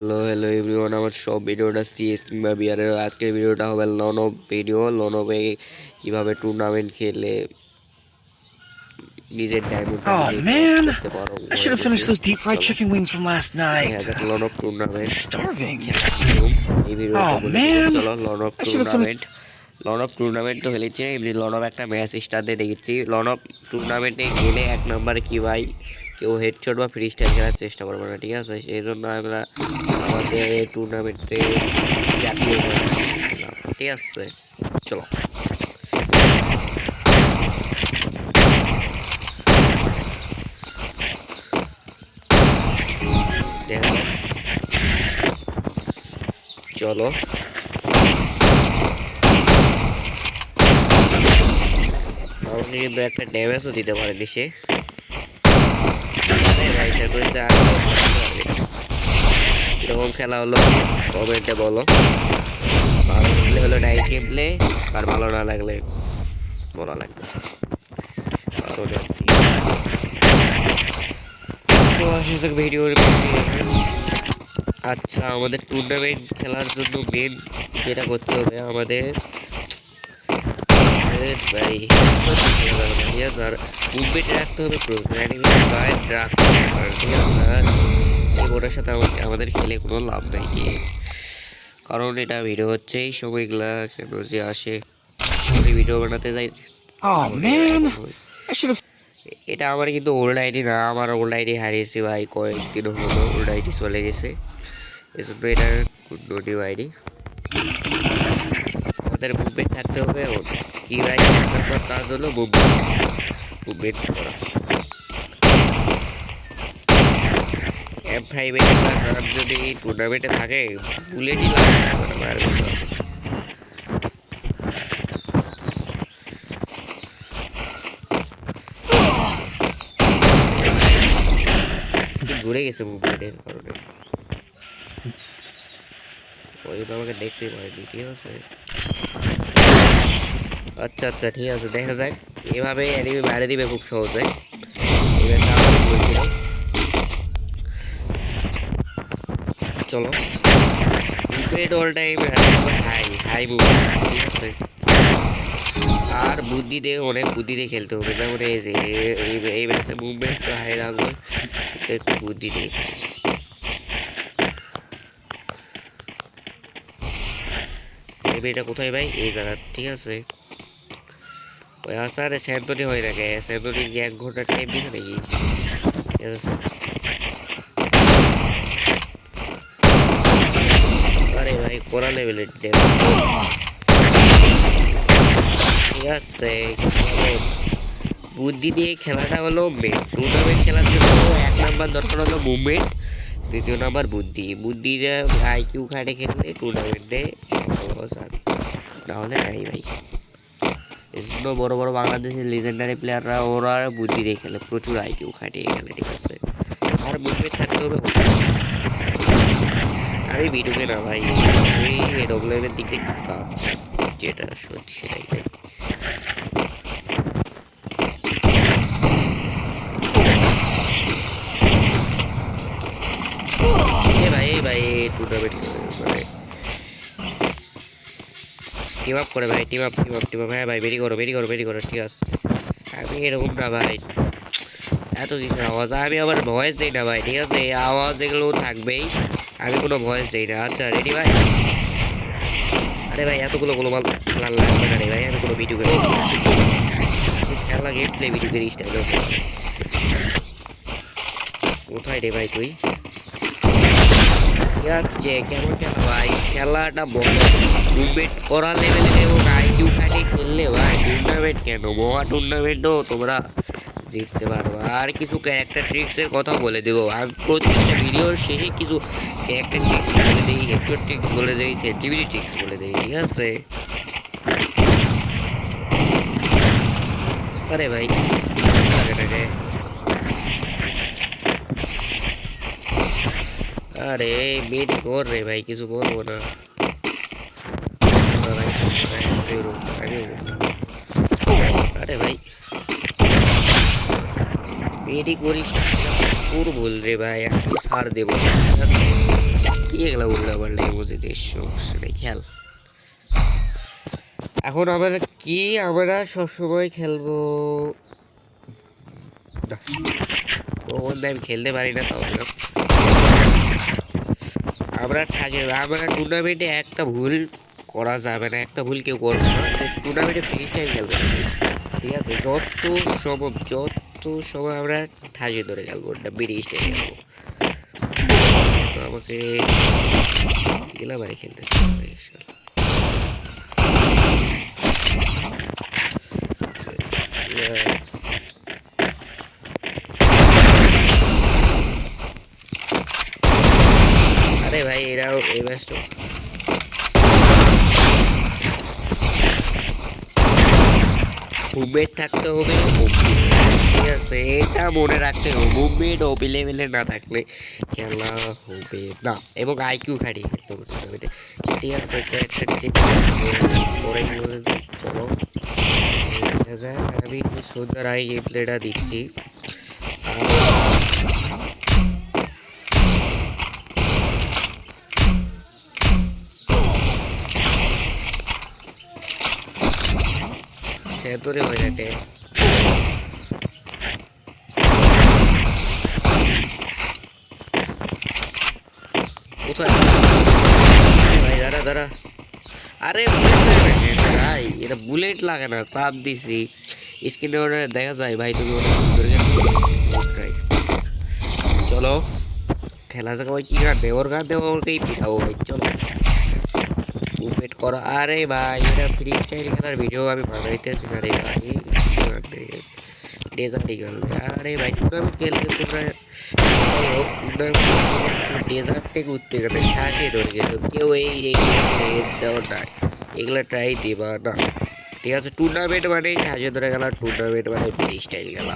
Hello hello everyone, আমার সব ভিডিওটা সিএস কিংবা বিয়ারের। আজকের ভিডিওটা হবে লনব ভিডিও। লনবে কিভাবে টুর্নামেন্ট খেলে নিজের ডায়মন্ডটা Oh নিজেই প্রমাণ man, করতে পারো I should ঘরে have বসে। finished those deep fried চলো chicken wings from last দেখা night. যাক লনব I'm টুর্নামেন্ট starving. খেলার নিয়ম এই ভিডিওতে Oh বলে দিব। man, চলো লনব I should have finished. Tournament. লনব টুর্নামেন্ট তো খেলেছে, এমনি লনব একটা ম্যাচ স্টার দিয়ে দেখেছি। লনব টুর্নামেন্টে গেলে এক নম্বরে কি ভাই, কেউ হেডশট বা ফ্রি স্টাইল খেলার চেষ্টা করবে না, ঠিক আছে? সেই জন্য আমরা আমাদের এই টুর্নামেন্টে জাতীয় খেলাম, ঠিক আছে? চলো দেখা যাক। চলো আপনি কিন্তু একটা ড্যামেজও দিতে পারেন সে। এরকম খেলা হলো কমেন্টে বলো। ভালো লাগলে হলো নাইস গেম প্লে, আর ভালো না লাগলে বলা লাগবে। কারণ তো আসে যাক ভিডিওর মধ্যে। আচ্ছা, আমাদের টুর্নামেন্ট খেলার জন্য মেন যেটা করতে হবে আমাদের ভাই আর মুভমেন্ট রাখতে হবে, ঠিক আছে? এই বোর্ডের সাথে আমাদের খেলে কোনো লাভ নাই, কি কারণ এটা ভিডিও হচ্ছে এই সময়গুলা কেন যে আসে ভিডিও বানাতে যাই। Oh man, I should have. এটা আমার কিন্তু ওল্ড আইডি না, আমার ওল্ড আইডি হারিয়েছে ভাই, কয়েকদিন হলো ওল্ড আইডি চলে গেছে, এজন্য এটা নিউ আইডি। আমাদের মুভমেন্ট থাকতে হবে কি ভাই, তার জন্য মুভমেন্ট করা। M5 যদি টুর্নামেন্টে থাকে বুলেটই লাগবে না। ঘুরে গেছে মুভমেন্টের কারণে, ওই তো আমাকে দেখতেই পারেনি, ঠিক আছে? আচ্ছা আচ্ছা ঠিক আছে, দেখা যাক। এভাবে এনিমি বাইরে দিবে খুব সহজে। চলো movement all time high high movement, ঠিক আছে? আর বুদ্ধি দিয়ে, অনেক বুদ্ধি দিয়ে খেলতে হবে, যেমন এই ম্যাচে মুভমেন্ট তো হাই রাখবো, একটু বুদ্ধি দিয়ে। এটা কোথায় ভাই? এই জায়গা, ঠিক আছে? ওই আসারে স্যান্তনি হয়ে থাকে, স্যান্তনি 1 ঘন্টা টাইম দিতে নাকি? আরে ভাই করা লেভেলের, ঠিক আছে? বুদ্ধি দিয়ে খেলাটা হলো মেন। টুর্নামেন্ট খেলার জন্য 1 নাম্বার দরকার হলো মুভমেন্ট, 2য় নাম্বার বুদ্ধি। বুদ্ধিটা আইকিউ খাটে খেললে টুর্নামেন্টে নাহলে নাই ভাই। এর জন্য বড় বড় বাংলাদেশের লিজেন্ডারি প্লেয়াররা ওরা বুদ্ধি দিয়ে খেলে, প্রচুর আইকিউ খাটিয়ে খেলে, ঠিক আছে? আর মুভমেন্ট থাকতে হবে। আমি ভিডিওকে না ভাই, আমি ডব্লিউএমের দিক থেকে কাজ যেটা সত্যি সেটাই ভাই। ভাই টুর্নামেন্ট মানে টিম আপ করে ভাই, টিম আপ। হ্যাঁ ভাই, বেরি করো, ঠিক আছে? আমি এরকম না ভাই, এত কিছু আওয়াজ আমি আবার ভয়েস দিই না ভাই, ঠিক আছে? আওয়াজ এগুলো থাকবেই, আমি কোনো ভয়েস দিই না। আচ্ছা রেডি ভাই? আরে ভাই এতগুলো গোলমাল খেলার লাগবে না রে ভাই, আমি কোনো ভিডিও গেম খেলা game play video game style. কোথায় রে ভাই তুই? যাচ্ছে কেমন খেলা ভাই, খেলাটা বড় মুভমেন্ট করা লেভেলে এবং আইকিউ খাটে খেললে ভাই টুর্নামেন্ট কেন, মহা টুর্নামেন্টও তোমরা জিততে পারবো। আর কিছু ক্যারেক্টার ট্রিক্সের কথা বলে দেবো আমি প্রত্যেকটা ভিডিওর শেষে, কিছু ক্যারেক্টার ট্রিক্স বলে দিই, হেডশট ট্রিক্স বলে দিই, সেন্সিটিভিটি ট্রিক্স বলে দিই, ঠিক আছে? আরে ভাই আরে মেয়েটি কর রে ভাই, কিছু বলবো না আরে ভাই মেয়েটি করি পুরো ভুল রে ভাই, আমি ছাড় দেবো। এগুলো উল্টা পাল্টা ইমোজিতে সমস্যা নেই খেল। এখন আমরা কি আমরা সবসময় খেলবো তখন আমি খেলতে পারি না, তাও আমরা আমরা টুর্নামেন্টে একটা ভুল করা যাবে না, একটা ভুল কেউ করবে না। টুর্নামেন্টে ফ্রি স্টাইল খেলবে না, ঠিক আছে? যত সময় আমরা ঠাসে ধরে খেলবো, ওটা বিডি স্টাইল খেলবো। তো আমাকে গেলাম বাড়ি খেলতে আরে ভাই এরাও এই ম্যাচটা মুভমেন্ট থাকতে হবে, ঠিক আছে? এটা মনে রাখতে হবে, মুভমেন্ট ওপি লেভেলে না থাকলে খেলা হবে না, এবং আইকিউ খাটিয়ে খেলতে হবে টুর্নামেন্টে, ঠিক আছে? চলো দেখা যায়। আমি সুন্দর আই গেম প্লেটা দিচ্ছি। সেতরে হয়ে যাচ্ছে কোথায় ভাই? দাঁড়া আরে ভাই এটা বুলেট লাগে না, চাপ দিছি স্ক্রিনে ওটা দেখা যায় ভাই। তুমি চলো খেলা যাক ভাই। কি গান দেয়? ওর গান দেবো, ওকেই পিঠাবো ভাই। চলো মুভমেন্ট করো। আরে ভাই এটা ফ্রি স্টাইল খেলার ভিডিও আমি বানাইতেছি না রে ভাই। ডেজার্ট ইগল, আরে ভাই টুর্নামেন্ট খেলতে তোমরা ডেজার্ট থেকে উত্তেজনা ঠাসে ধরে গেল, কেউ এই দেওয়া নাই, এগুলো ট্রাই দিবা না, ঠিক আছে? টুর্নামেন্ট মানে ঠাসে ধরে গেলা, টুর্নামেন্ট মানে ফ্রি স্টাইল খেলা।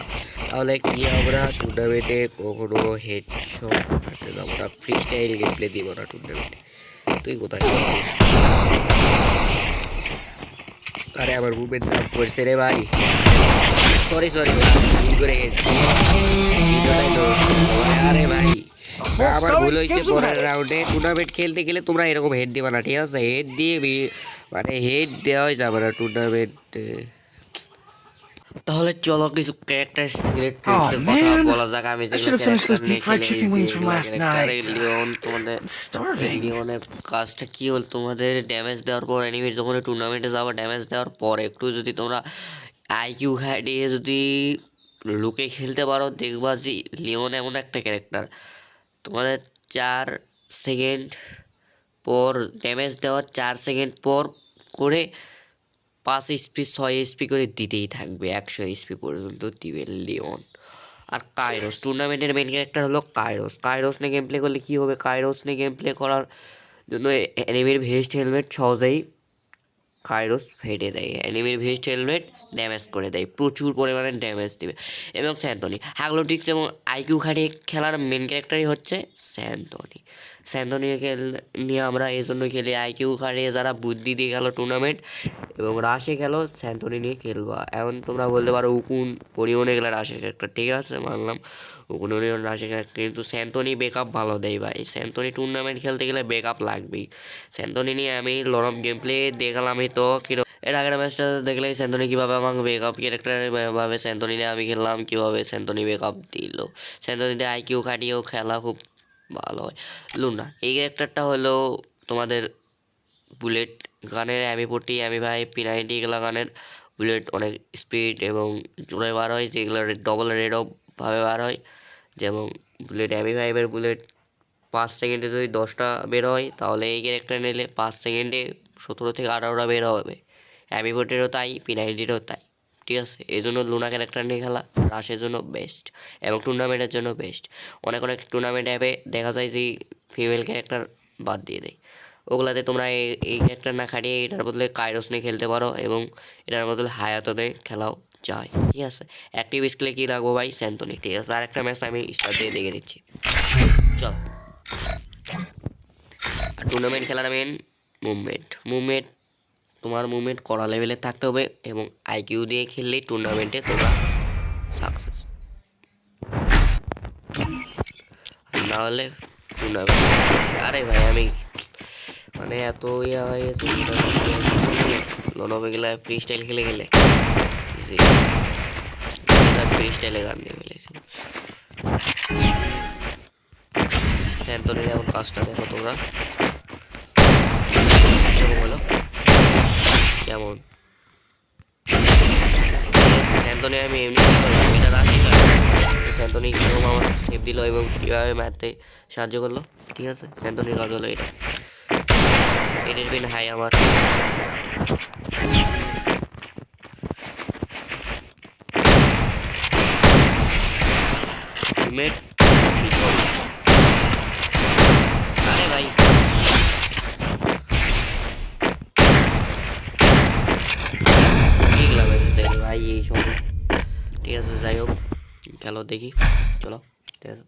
তাহলে কি আমরা টুর্নামেন্টে কখনো হেড শট মারতে যাবো না, ফ্রি স্টাইল গেম প্লে দিব না টুর্নামেন্টে। তুই কোথায়? আরে আমার মুভমেন্ট জাম্প করছে রে ভাই, সরি করে গেছি। আরে ভাই আমার ভুল হয়েছে। পরের রাউন্ডে টুর্নামেন্ট খেলতে গেলে তোমরা এরকম হেড দিবা না, ঠিক আছে? হেড দিয়ে মানে হেড দেওয়াই যাবে না টুর্নামেন্টে। তাহলে চলো কিছু ক্যারেক্টার সিক্রেট ট্রিক্সের কথা বলা যাক। আমি যেগুলো ক্যারেক্টার নিয়ে খেলেছি, লিওন, তোমাদের লিওনের কাজটা কি হল, তোমাদের ড্যামেজ দেওয়ার পর এনিমির যখন টুর্নামেন্টে যাওয়া, ড্যামেজ দেওয়ার পর একটু যদি তোমরা আইকিউ খাটিয়ে যদি লুকে খেলতে পারো, দেখবা যে লিওন এমন একটা ক্যারেক্টার তোমাদের 4 সেকেন্ড পর ড্যামেজ দেওয়ার 4 সেকেন্ড পর করে 5 এসপি 6 এসপি করে দিতেই থাকবে, 100 এসপি পর্যন্ত দিবে লিওন। আর কাইরোস টুর্নামেন্টের মেন ক্যারেক্টার হলো কাইরোস নিয়ে গেম প্লে করলে কী হবে? কাইরোস নিয়ে গেম প্লে করার জন্য এনিমির ভেস্ট হেলমেট সহজেই কাইরোস ফেটে দেয়, এনিমির ভেস্ট হেলমেট ড্যামেজ করে দেয়, প্রচুর পরিমাণে ড্যামেজ দেবে। এবং স্যান্তনি হ্যাগলোটিক্স এবং আইকিউ খাটিয়ে খেলার মেন ক্যারেক্টারই হচ্ছে স্যান্তনি। স্যান্তনিকে নিয়ে আমরা এই জন্য খেলি, আইকিউ খাটিয়ে যারা বুদ্ধি দিয়ে গেলো টুর্নামেন্ট এবং রাশে খেলো, স্যান্তনি নিয়ে খেলবা। এখন তোমরা বলতে পারো উকুন ওরিয়নে গেলে রাশে ক্যারেক্টার, ঠিক আছে মানলাম উকুন ওরিয়ন রাশে ক্যারেক্টার, কিন্তু স্যান্তনি ব্যাকআপ ভালো দেয় ভাই। স্যান্তনি টুর্নামেন্ট খেলতে গেলে ব্যাকআপ লাগবেই। স্যান্তনি নিয়ে আমি লরম গেম প্লে দেখালাম, আমি তো কিরকম এর আগের ম্যাচটা দেখলে স্যান্তনি কীভাবে আমাকে ব্যাকআপ ক্যারেক্টারভাবে স্যান্তনি নিয়ে আমি খেললাম, কীভাবে স্যান্তনি ব্যাকআপ দিল। স্যান্তনিতে আইকিউ খাটিয়েও খেলা খুব ভালো হয়। লুনা এই ক্যারেক্টারটা হলো তোমাদের বুলেট গানের এমি40 এমি ভাই P90 এগুলো গানের বুলেট অনেক স্পিড এবং জোরে বার হয়, যেগুলো ডবল রেডভাবে বার হয়। যেমন বুলেট এমি5-এর বুলেট 5 সেকেন্ডে যদি 10টা বের হয়, তাহলে এই ক্যারেক্টার নিলে 5 সেকেন্ডে 17 থেকে 18টা বের হবে। এমি40-এরও তাই, P90-এরও তাই, ঠিক আছে? এই জন্য লুনা ক্যারেক্টার নিয়ে খেলা রাশের জন্য বেস্ট এবং টুর্নামেন্টের জন্য বেস্ট। অনেক টুর্নামেন্ট অ্যাপে দেখা যায় যে ফিমেল ক্যারেক্টার বাদ দিয়ে দেয়, ওগুলাতে তোমরা এই ক্যারেক্টার না খাটিয়ে এটার বদলে কাইরোস নিয়ে খেলতে পারো এবং এটার বদলে হায়াতনে খেলাও যায়, ঠিক আছে? অ্যাক্টিভ স্কিলে কী রাখবো ভাই? স্যান্তনি, ঠিক আছে? আর একটা ম্যাচ আমি স্টার্ট দিয়ে দেখে দিচ্ছি। চল টুর্নামেন্ট খেলার মেন মুভমেন্ট তোমার মুভমেন্ট করা লেভেলে থাকতে হবে এবং আইকিউ দিয়ে খেললেই টুর্নামেন্টে তোমরা সাকসেস, নাহলে টুর্নামেন্ট। আরে ভাই আমি মানে এত ইয়া হয়ে গেছে লোন হবে গেলে ফ্রি স্টাইল খেলে গেলে ফ্রি স্টাইলে গান দিয়ে ফেলেছি। স্যান্তনের এখন কাজটা দেখো তোমরা কেমন হলো, কেমন স্যান্তনে আমি এমনি এটা রাখি স্যান্তনি কীরকম আমার সেভ দিল এবং কীভাবে মারতে সাহায্য করলো। ঠিক আছে, স্যান্তনির কাজ হলো এটা। এটির বিন হাই আমার টিমমেট। আরে ভাই ঠিক লাগে ভাই এই সময়। ঠিক আছে যাই হোক খেলো দেখি, চলো ঠিক আছে।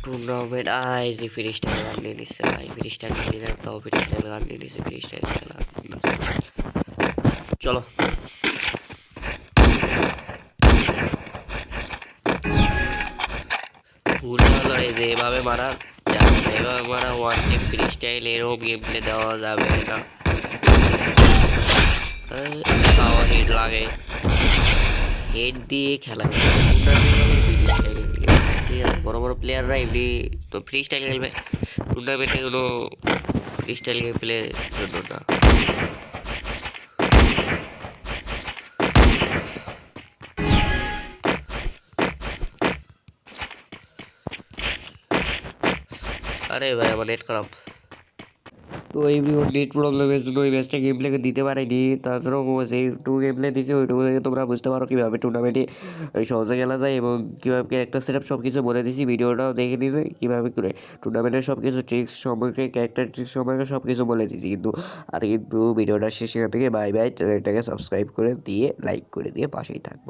টুর্নামেন্ট যে ফ্রি স্টাইল গান নিয়ে নিচ্ছে ভাই, ফ্রি স্টাইল খেলি না তাও ফ্রি স্টাইল গান নিয়ে নিচ্ছে, ফ্রি স্টাইল খেলা চলো। ভুল হলো এই যে এভাবে মারা যাবে না, এভাবে মারা ওয়ান টেপ ফ্রি স্টাইল এরকম গেম প্লে দেওয়া যাবে না। তাও হেড লাগে, হেড দিয়ে খেলা ঠিক আছে। বড় বড় প্লেয়াররা এমনি তো ফ্রি স্টাইল খেলবে, টুর্নামেন্টে কোনো ফ্রি স্টাইল গেম প্লে জন্য না। আরে ভাই আমার নেট খারাপ, তো এই নেট প্রবলেমের জন্য ওই ম্যাচটা গেম প্লেকে দিতে পারিনি। তাছাড়াও যেই গেম প্লে দিয়েছে ওইটুকু থেকে তোমরা বুঝতে পারো কীভাবে টুর্নামেন্টে সহজে খেলা যায় এবং কীভাবে ক্যারেক্টার সেট আপ সব কিছু বলে দিয়েছি। ভিডিওটাও দেখে নিয়েছে কীভাবে করে টুর্নামেন্টের সব কিছু ট্রিক্স সম্পর্কে, ক্যারেক্টার ট্রিক্স সম্পর্কে সব কিছু বলে দিয়েছি। কিন্তু ভিডিওটা শেষ থেকে বাই বাই, চ্যানেলটাকে সাবস্ক্রাইব করে দিয়ে লাইক করে দিয়ে পাশেই থাকবো।